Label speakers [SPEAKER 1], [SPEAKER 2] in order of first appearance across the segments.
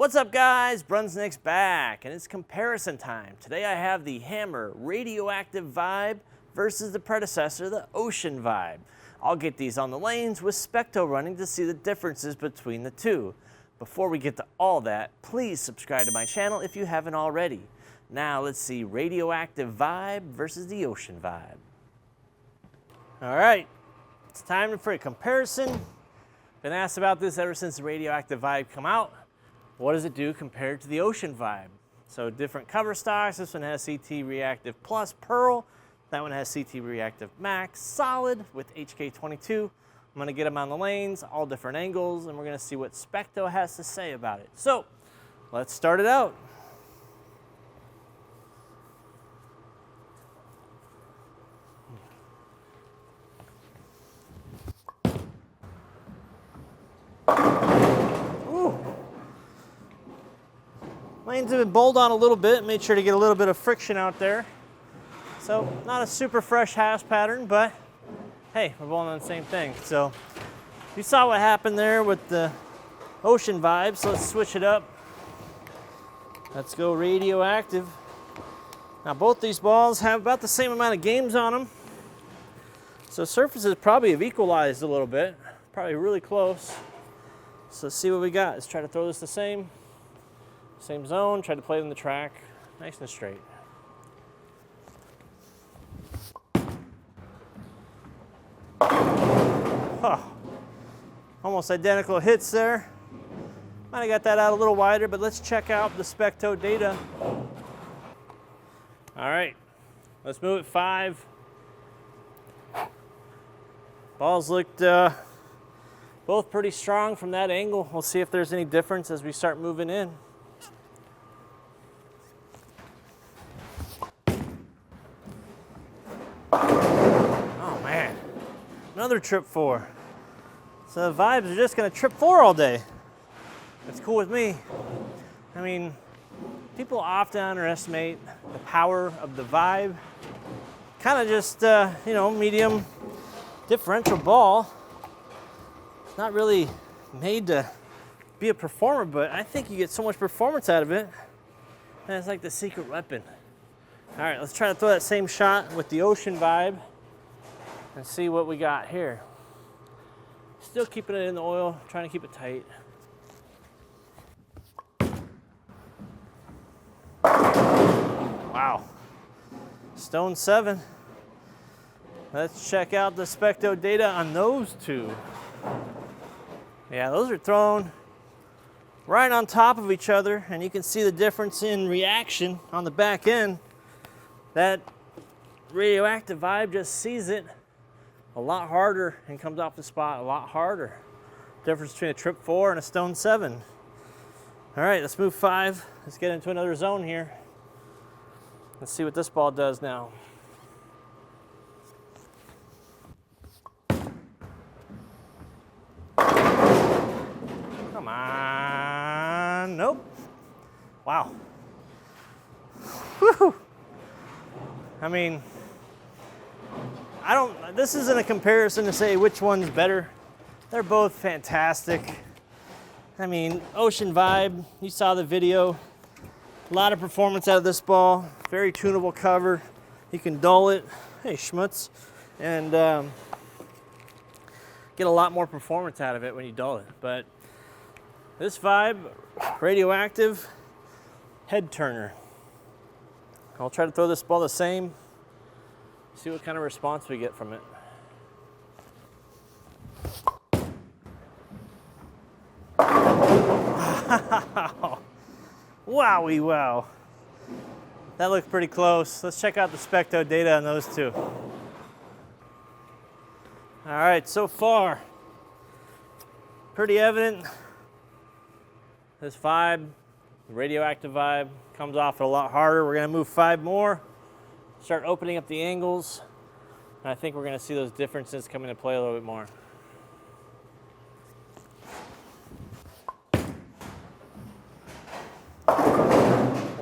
[SPEAKER 1] What's up guys, BrunsNick's back and it's comparison time. Today I have the Hammer Radioactive Vibe versus the predecessor, the Ocean Vibe. I'll get these on the lanes with SPECTO running to see the differences between the two. Before we get to all that, please subscribe to my channel if you haven't already. Now let's see Radioactive Vibe versus the Ocean Vibe. All right, it's time for a comparison. Been asked about this ever since the Radioactive Vibe come out. What does it do compared to the Ocean Vibe? So different cover stocks. This one has CT Reactive Plus Pearl. That one has CT Reactive Max Solid with HK22. I'm gonna get them on the lanes, all different angles, and we're gonna see what SPECTO has to say about it. So let's start it out. Lanes have been bowled on a little bit, made sure to get a little bit of friction out there. So not a super fresh house pattern, but hey, we're bowling on the same thing. So you saw what happened there with the Ocean Vibe, so let's switch it up. Let's go Radioactive. Now both these balls have about the same amount of games on them. So surfaces probably have equalized a little bit, probably really close. So let's see what we got. Let's try to throw this the same zone, try to play it in the track, nice and straight. Huh. Almost identical hits there. Might have got that out a little wider, but let's check out the SPECTO data. All right, let's move it 5. Balls looked both pretty strong from that angle. We'll see if there's any difference as we start moving in. Another trip 4. So the Vibes are just gonna trip 4 all day. That's cool with me. I mean, people often underestimate the power of the Vibe. Kind of just, medium differential ball. It's not really made to be a performer, but I think you get so much performance out of it. And it's like the secret weapon. All right, let's try to throw that same shot with the Ocean Vibe and see what we got here. Still keeping it in the oil, trying to keep it tight. Wow. Stone 7. Let's check out the SPECTO data on those two. Yeah, those are thrown right on top of each other, and you can see the difference in reaction on the back end. That Radioactive Vibe just sees it a lot harder and comes off the spot a lot harder. Difference between a trip 4 and a stone 7. All right, let's move 5. Let's get into another zone here. Let's see what this ball does now. Come on, nope. Wow. Whew. I mean, this isn't a comparison to say which one's better. They're both fantastic. I mean, Ocean Vibe, you saw the video. A lot of performance out of this ball. Very tunable cover. You can dull it, hey schmutz, and get a lot more performance out of it when you dull it. But this Vibe, Radioactive, head turner. I'll try to throw this ball the same. See what kind of response we get from it. Wowie wow. That looked pretty close. Let's check out the SPECTO data on those two. All right, so far, pretty evident. This Vibe, the Radioactive Vibe, comes off a lot harder. We're gonna move 5 more. Start opening up the angles, and I think we're going to see those differences come into play a little bit more.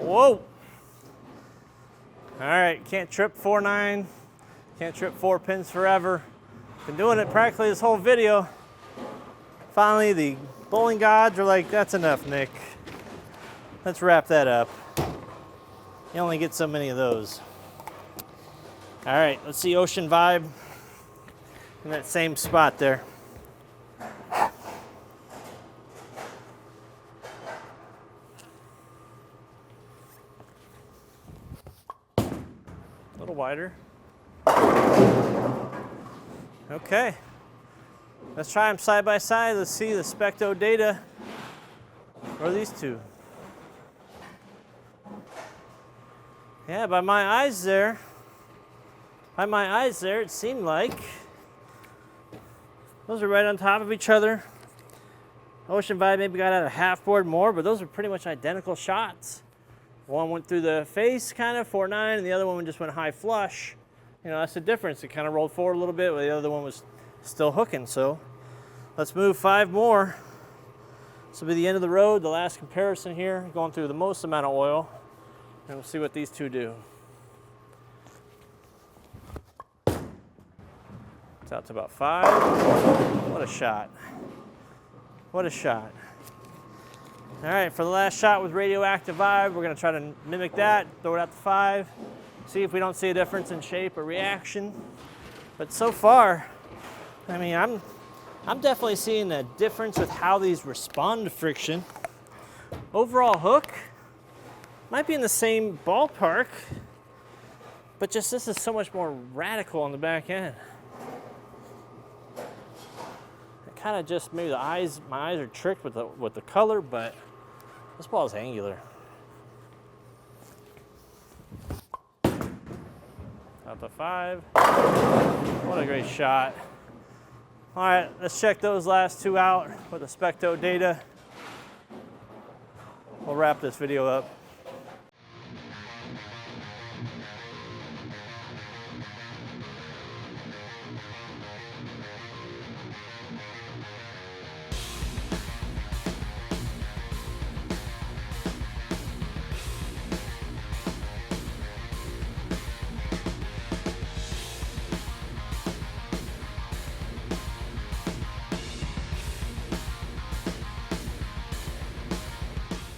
[SPEAKER 1] Whoa! All right, can't trip 4-9, can't trip 4 pins forever. Been doing it practically this whole video. Finally, the bowling gods are like, that's enough, Nick. let's wrap that up. You only get so many of those. All right, let's see Ocean Vibe in that same spot there. A little wider. Okay, let's try them side by side. Let's see the SPECTO data or these two. Yeah, by my eyes there, it seemed like those are right on top of each other. Ocean Vibe maybe got out a half board more, but those are pretty much identical shots. One went through the face, kind of 4-9, and the other one just went high flush. You know, that's the difference. It kind of rolled forward a little bit, but the other one was still hooking. So let's move 5 more. This will be the end of the road, the last comparison here, going through the most amount of oil. And we'll see what these two do. It's out to about 5. What a shot. What a shot. All right, for the last shot with Radioactive Vibe, we're gonna try to mimic that, throw it out to 5, see if we don't see a difference in shape or reaction. But so far, I mean, I'm definitely seeing a difference with how these respond to friction. Overall hook might be in the same ballpark, but just this is so much more radical on the back end. It kind of just maybe my eyes are tricked with the color, but this ball is angular. Out to 5. What a great shot. All right, let's check those last 2 out with the SPECTO data. We'll wrap this video up.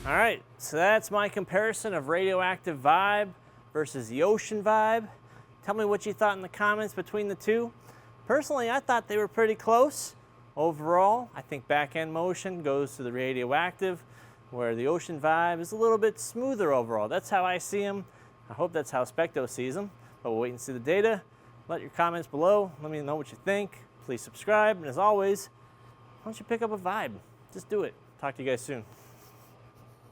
[SPEAKER 1] All right, so that's my comparison of Radioactive Vibe versus the Ocean Vibe. Tell me what you thought in the comments between the two. Personally, I thought they were pretty close. Overall, I think back end motion goes to the Radioactive, where the Ocean Vibe is a little bit smoother overall. That's how I see them. I hope that's how SPECTO sees them, but we'll wait and see the data. Let your comments below. Let me know what you think. Please subscribe, and as always, why don't you pick up a vibe? Just do it. Talk to you guys soon.